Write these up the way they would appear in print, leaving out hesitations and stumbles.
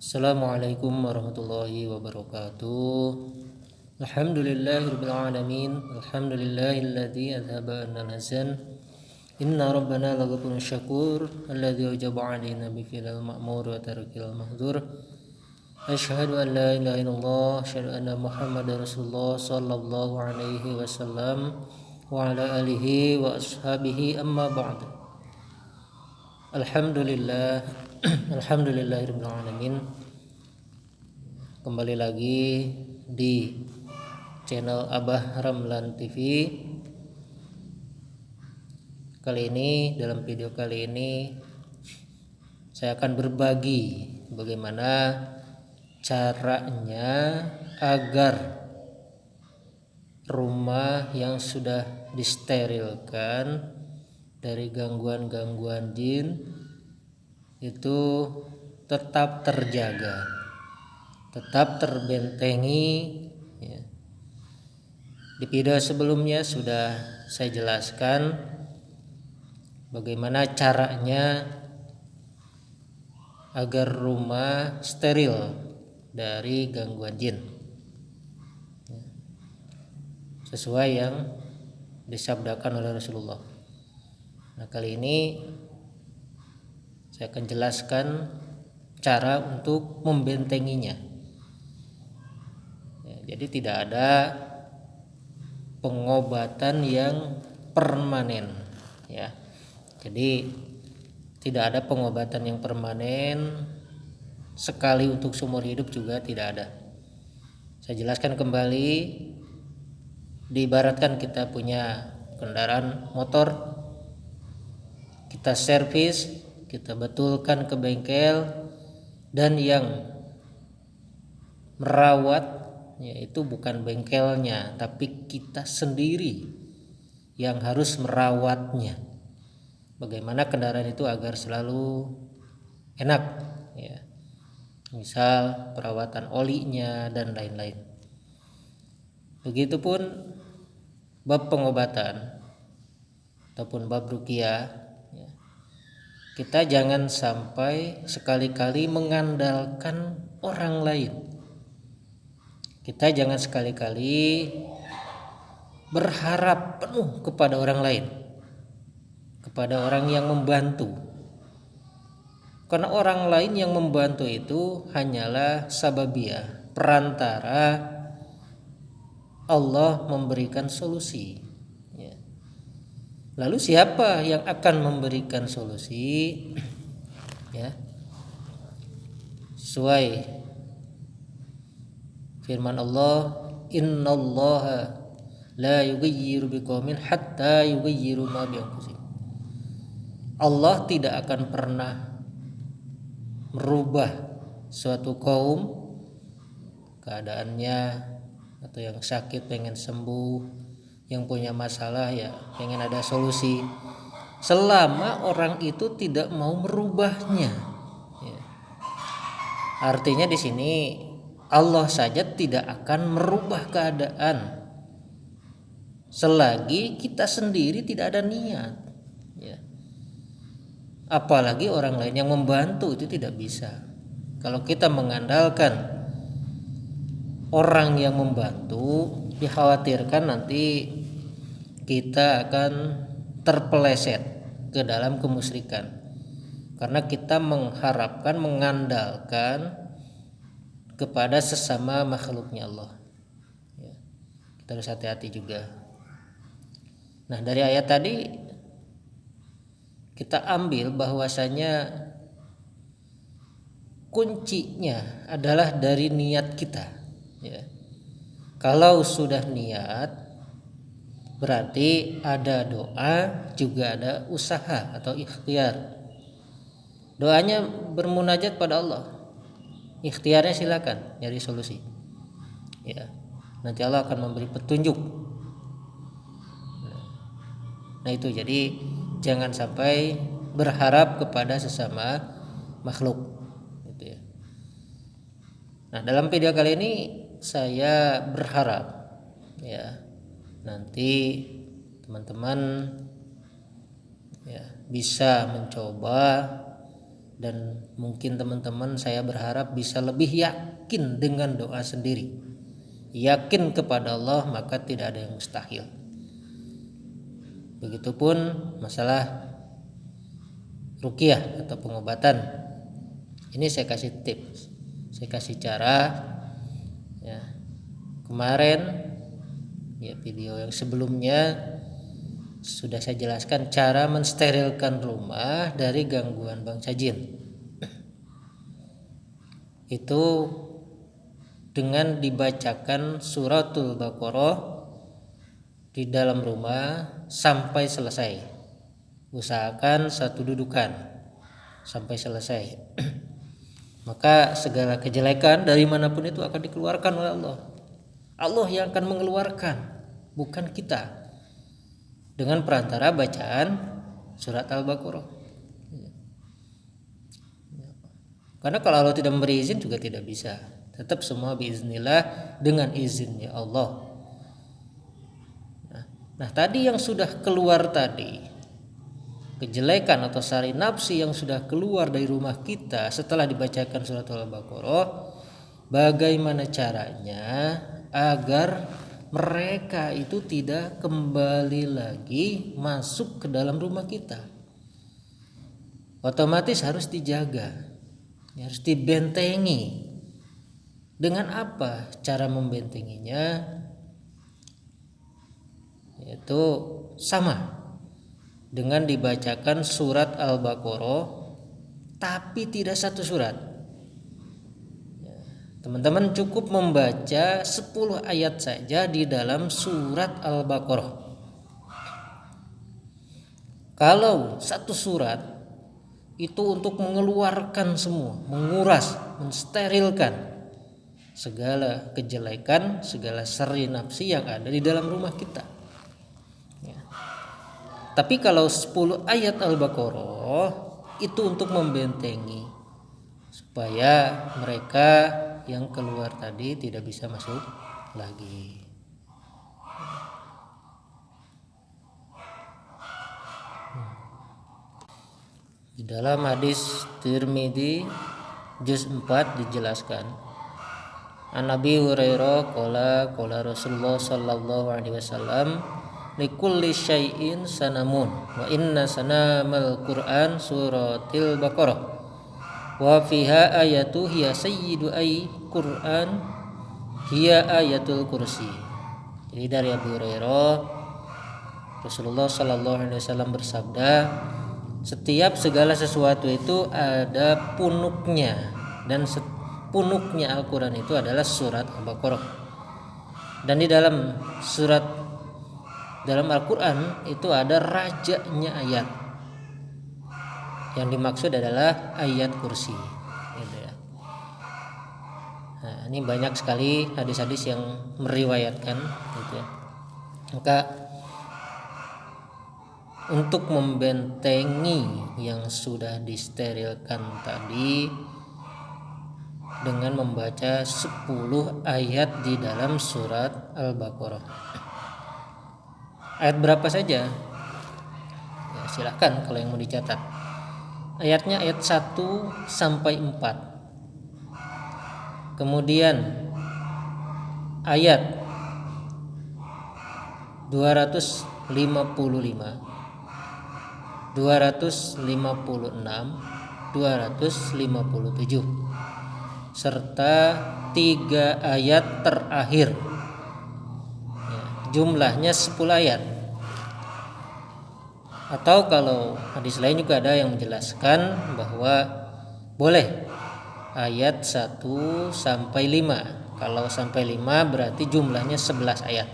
Assalamualaikum warahmatullahi wabarakatuh. Alhamdulillahirabbil alamin. Alhamdulillahilladzi adhaba 'annal hazan. Inna rabbana laghafurun syakur. Alladzi wajaba 'alaina bi fi'lil ma'mur wa tarkil mahdzur. Asyhadu an la ilaha illallah, asyhadu anna Muhammadar Rasulullah sallallahu alaihi wasallam wa ala alihi wa ashabihi amma ba'd. Alhamdulillah. Alhamdulillahirabbil alamin. Kembali lagi di channel Abah Ramlan TV. Kali ini, dalam video kali ini saya akan berbagi bagaimana caranya agar rumah yang sudah disterilkan dari gangguan-gangguan jin itu tetap terjaga, tetap terbentengi ya. Di video sebelumnya sudah saya jelaskan bagaimana caranya agar rumah steril dari gangguan jin ya, sesuai yang disabdakan oleh Rasulullah. Nah, kali ini saya akan jelaskan cara untuk membentenginya. Ya, jadi tidak ada pengobatan yang permanen ya. Jadi tidak ada pengobatan yang permanen, sekali untuk seumur hidup juga tidak ada. Saya jelaskan kembali, diibaratkan kita punya kendaraan motor, kita servis, kita betulkan ke bengkel, dan yang merawat yaitu bukan bengkelnya tapi kita sendiri yang harus merawatnya. Bagaimana kendaraan itu agar selalu enak ya. Misal perawatan olinya dan lain-lain. Begitupun bab pengobatan ataupun bab ruqyah. Kita jangan sampai sekali-kali mengandalkan orang lain. Kita jangan sekali-kali berharap penuh kepada orang lain, kepada orang yang membantu. Karena orang lain yang membantu itu hanyalah sababiyah, perantara Allah memberikan solusi. Lalu siapa yang akan memberikan solusi? Ya. Sesuai firman Allah, innallaha la yughayyiru biqaumin hatta yughayyiru ma bi anfusihim. Allah tidak akan pernah merubah suatu kaum keadaannya, atau yang sakit pengen sembuh, yang punya masalah ya pengen ada solusi, selama orang itu tidak mau merubahnya ya. Artinya di sini Allah saja tidak akan merubah keadaan selagi kita sendiri tidak ada niat ya. Apalagi orang lain yang membantu itu tidak bisa. Kalau kita mengandalkan orang yang membantu, dikhawatirkan nanti kita akan terpeleset ke dalam kemusyrikan, karena kita mengharapkan, mengandalkan kepada sesama makhluknya Allah ya. Kita harus hati-hati juga. Nah, dari ayat tadi kita ambil bahwasanya kuncinya adalah dari niat kita ya. Kalau sudah niat berarti ada doa, juga ada usaha atau ikhtiar. Doanya bermunajat pada Allah, ikhtiarnya silakan nyari solusi ya. Nanti Allah akan memberi petunjuk. Nah itu, jadi jangan sampai berharap kepada sesama makhluk gitu ya. Nah, dalam video kali ini saya berharap ya, nanti teman-teman ya bisa mencoba, dan mungkin teman-teman saya berharap bisa lebih yakin dengan doa sendiri. Yakin kepada Allah, maka tidak ada yang mustahil. Begitupun masalah ruqyah atau pengobatan. Ini saya kasih tips, saya kasih cara ya. Kemarin ya video yang sebelumnya sudah saya jelaskan cara mensterilkan rumah dari gangguan bangsa jin. Itu dengan dibacakan suratul Baqarah di dalam rumah sampai selesai. Usahakan satu dudukan sampai selesai. Maka segala kejelekan dari manapun itu akan dikeluarkan oleh Allah. Allah yang akan mengeluarkan, bukan kita, dengan perantara bacaan surat Al-Baqarah. Karena kalau Allah tidak memberi izin juga tidak bisa. Tetap semua biiznillah, dengan izinnya Allah. Nah, tadi yang sudah keluar tadi, kejelekan atau sari nafsi yang sudah keluar dari rumah kita setelah dibacakan surat Al-Baqarah, bagaimana caranya agar mereka itu tidak kembali lagi masuk ke dalam rumah kita? Otomatis harus dijaga, harus dibentengi. Dengan apa cara membentenginya? Yaitu sama dengan dibacakan surat Al-Baqarah, tapi tidak satu surat. Teman-teman cukup membaca 10 ayat saja di dalam surat Al-Baqarah. Kalau satu surat itu untuk mengeluarkan semua, menguras, mensterilkan segala kejelekan, segala sari nafsi yang ada di dalam rumah kita. Ya. Tapi kalau 10 ayat Al-Baqarah itu untuk membentengi supaya mereka yang keluar tadi tidak bisa masuk lagi. Di dalam hadis Tirmidzi juz 4 dijelaskan, An Nabi Hurairah qala Rasulullah sallallahu alaihi wasallam, likulli syai'in sanamun wa inna sanamal Qur'an suratil Baqarah wa fiha ayatu hiya sayyidu ay Qur'an hiya ayatul kursi. Jadi dari Abu Hurairah, Rasulullah sallallahu alaihi wasallam bersabda, setiap segala sesuatu itu ada punuknya, dan punuknya Al-Quran itu adalah surat Al-Baqarah. Dan di dalam Al-Quran itu ada rajanya ayat. Yang dimaksud adalah ayat kursi, gitu ya. Nah, ini banyak sekali hadis-hadis yang meriwayatkan, gitu ya. Maka untuk membentengi yang sudah disterilkan tadi dengan membaca 10 ayat di dalam surat Al-Baqarah. Ayat berapa saja? Ya, silahkan kalau yang mau dicatat. Ayatnya ayat 1 sampai 4. Kemudian ayat 255, 256, 257, serta 3 ayat terakhir. Ya, jumlahnya 10 ayat. Atau kalau hadis lain juga ada yang menjelaskan bahwa boleh ayat 1 sampai 5. Kalau sampai 5 berarti jumlahnya 11 ayat.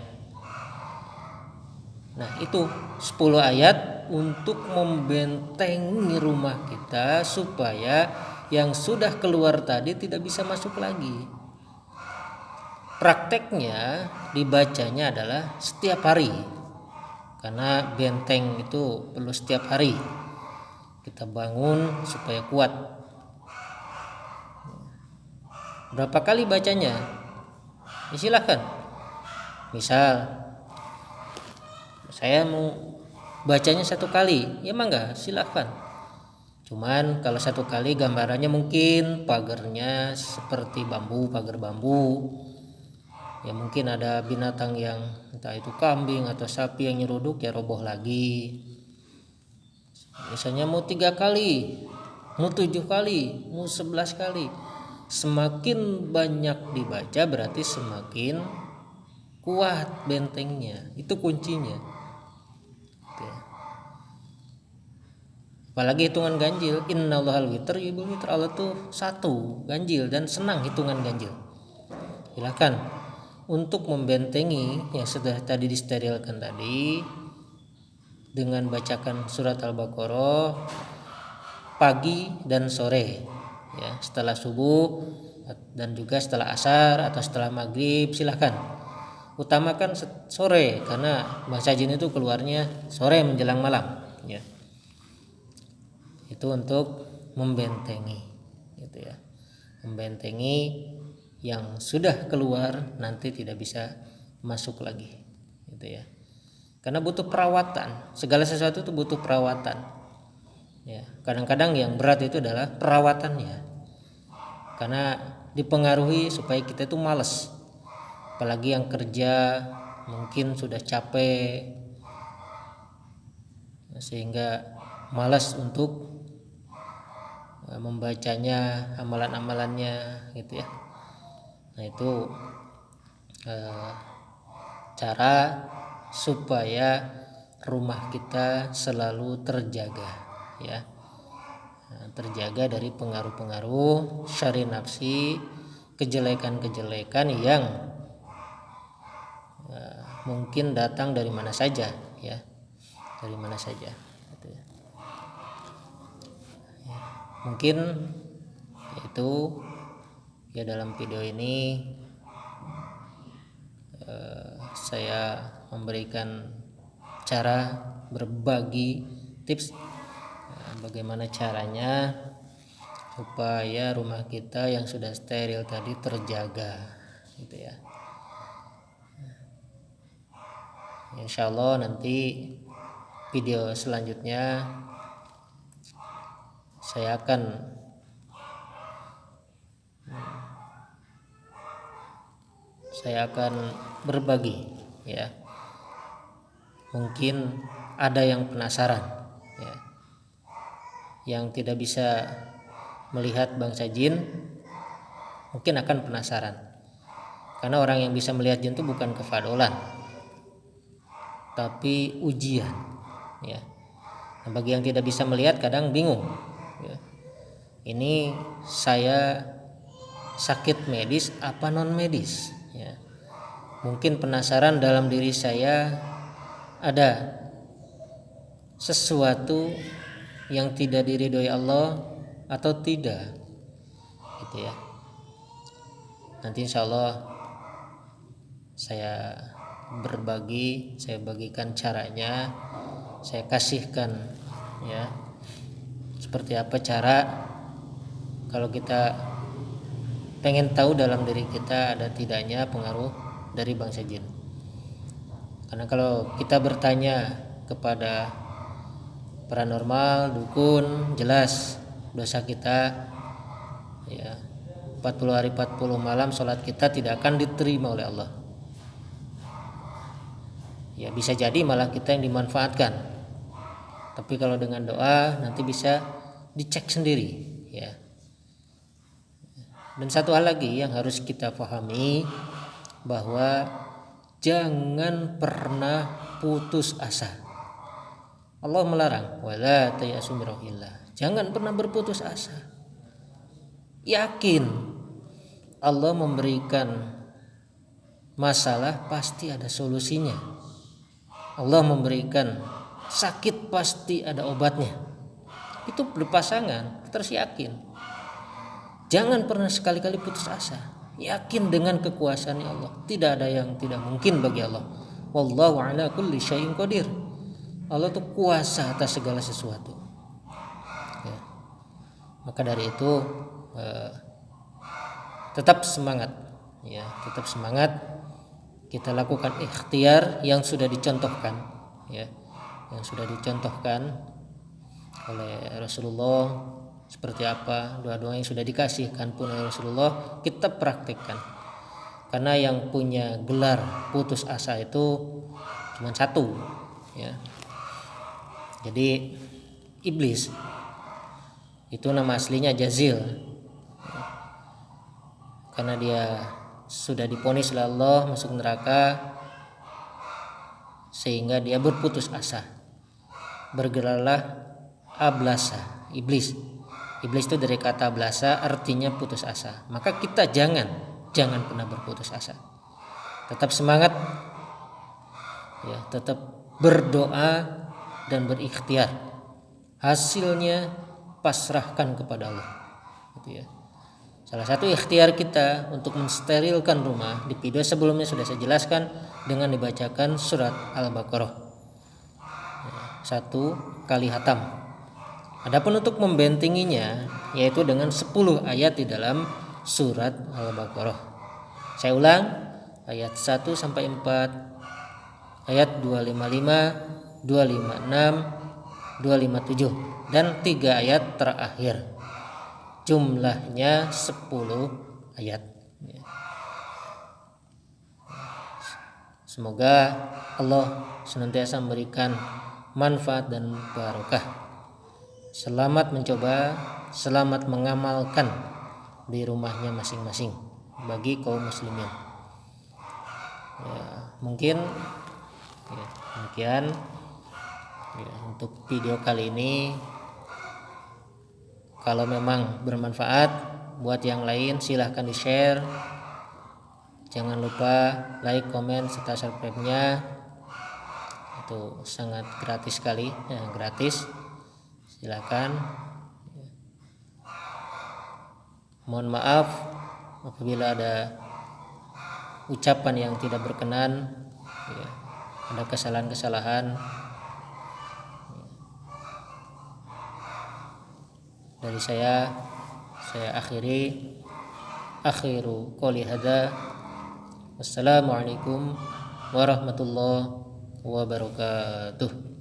Nah, itu 10 ayat untuk membentengi rumah kita supaya yang sudah keluar tadi tidak bisa masuk lagi. Prakteknya dibacanya adalah setiap hari, karena benteng itu perlu setiap hari kita bangun supaya kuat. Berapa kali bacanya? Ya, silakan. Misal Saya mau bacanya 1 kali, ya mangga silahkan. Cuman kalau 1 kali gambarannya mungkin pagarnya seperti bambu, pagar bambu. Ya mungkin ada binatang yang entah itu kambing atau sapi yang nyeruduk, ya roboh lagi. Misalnya mau 3 kali, mau 7 kali, mau 11 kali. Semakin banyak dibaca berarti semakin kuat bentengnya. Itu kuncinya. Oke. Apalagi hitungan ganjil, innallahal witr yuhibbul witr. Allah tuh 1 ganjil dan senang hitungan ganjil. Silakan untuk membentengi yang sudah tadi disterilkan tadi dengan bacakan surat Al-Baqarah pagi dan sore, ya, setelah subuh dan juga setelah asar atau setelah maghrib. Silahkan utamakan sore karena bangsa jin itu keluarnya sore menjelang malam, ya. Itu untuk membentengi, gitu ya, membentengi yang sudah keluar nanti tidak bisa masuk lagi, gitu ya. Karena butuh perawatan, segala sesuatu itu butuh perawatan, ya. Kadang-kadang yang berat itu adalah perawatannya, karena dipengaruhi supaya kita itu malas, apalagi yang kerja mungkin sudah capek sehingga malas untuk membacanya, amalan-amalannya, gitu ya. Nah itu cara supaya rumah kita selalu terjaga, ya, terjaga dari pengaruh-pengaruh syari nafsi, kejelekan-kejelekan yang mungkin datang dari mana saja, ya, dari mana saja, gitu ya. Mungkin itu ya dalam video ini saya memberikan cara berbagi tips bagaimana caranya supaya rumah kita yang sudah steril tadi terjaga, gitu ya. Insya Allah nanti video selanjutnya saya akan berbagi, ya. Mungkin ada yang penasaran, ya, yang tidak bisa melihat bangsa jin mungkin akan penasaran, karena orang yang bisa melihat jin itu bukan kefadolan tapi ujian, ya. Nah, bagi yang tidak bisa melihat kadang bingung, ya. Ini saya sakit medis apa non medis, ya. Mungkin penasaran dalam diri saya ada sesuatu yang tidak diridhoi Allah atau tidak, gitu ya. Nanti insya Allah saya berbagi, saya bagikan caranya, saya kasihkan, ya, seperti apa cara kalau kita pengen tahu dalam diri kita ada tidaknya pengaruh dari bangsa jin. Karena kalau kita bertanya kepada paranormal, dukun, jelas dosa kita, ya, 40 hari 40 malam sholat kita tidak akan diterima oleh Allah. Ya bisa jadi malah kita yang dimanfaatkan. Tapi kalau dengan doa nanti bisa dicek sendiri, ya. Dan satu hal lagi yang harus kita pahami, bahwa jangan pernah putus asa. Allah melarang, wala tayasu min rauhillah. Jangan pernah berputus asa. Yakin Allah memberikan masalah pasti ada solusinya. Allah memberikan sakit pasti ada obatnya. Itu berpasangan, terus yakin. Jangan pernah sekali-kali putus asa. Yakin dengan kekuasaan Allah. Tidak ada yang tidak mungkin bagi Allah. Wallahu ala kulli syai'in qadir. Allah itu kuasa atas segala sesuatu, ya. Maka dari itu tetap semangat, ya, tetap semangat. Kita lakukan ikhtiar yang sudah dicontohkan ya, yang sudah dicontohkan oleh Rasulullah, seperti apa doa-doa yang sudah dikasihkan pun oleh Rasulullah, kita praktikkan. Karena yang punya gelar putus asa itu cuma satu, ya. Jadi iblis itu nama aslinya Jazil, karena dia sudah divonis oleh Allah masuk neraka, sehingga dia berputus asa. Bergelarlah ablasa, iblis. Iblis itu dari kata ablasa, artinya putus asa. Maka kita jangan pernah berputus asa. Tetap semangat, ya, tetap berdoa dan berikhtiar. Hasilnya pasrahkan kepada Allah, gitu ya. Salah satu ikhtiar kita untuk mensterilkan rumah, di video sebelumnya sudah saya jelaskan, dengan dibacakan surat Al-Baqarah 1 kali hatam. Adapun untuk membentenginya, yaitu dengan 10 ayat di dalam surat Al-Baqarah. Saya ulang, ayat 1 sampai 4, ayat 255, 256, 257, dan 3 ayat terakhir. Jumlahnya 10 ayat. Semoga Allah senantiasa memberikan manfaat dan barokah. Selamat mencoba, selamat mengamalkan di rumahnya masing-masing bagi kaum muslimin. Ya, mungkin ya, demikian ya, untuk video kali ini. Kalau memang bermanfaat buat yang lain, silahkan di-share. Jangan lupa like, komen, serta subscribe-nya. Itu sangat gratis sekali, ya, gratis. Silahkan. Mohon maaf apabila ada ucapan yang tidak berkenan, ya, ada kesalahan-kesalahan. Dari saya akhiru qouli hadza. Wassalamualaikum warahmatullahi wabarakatuh.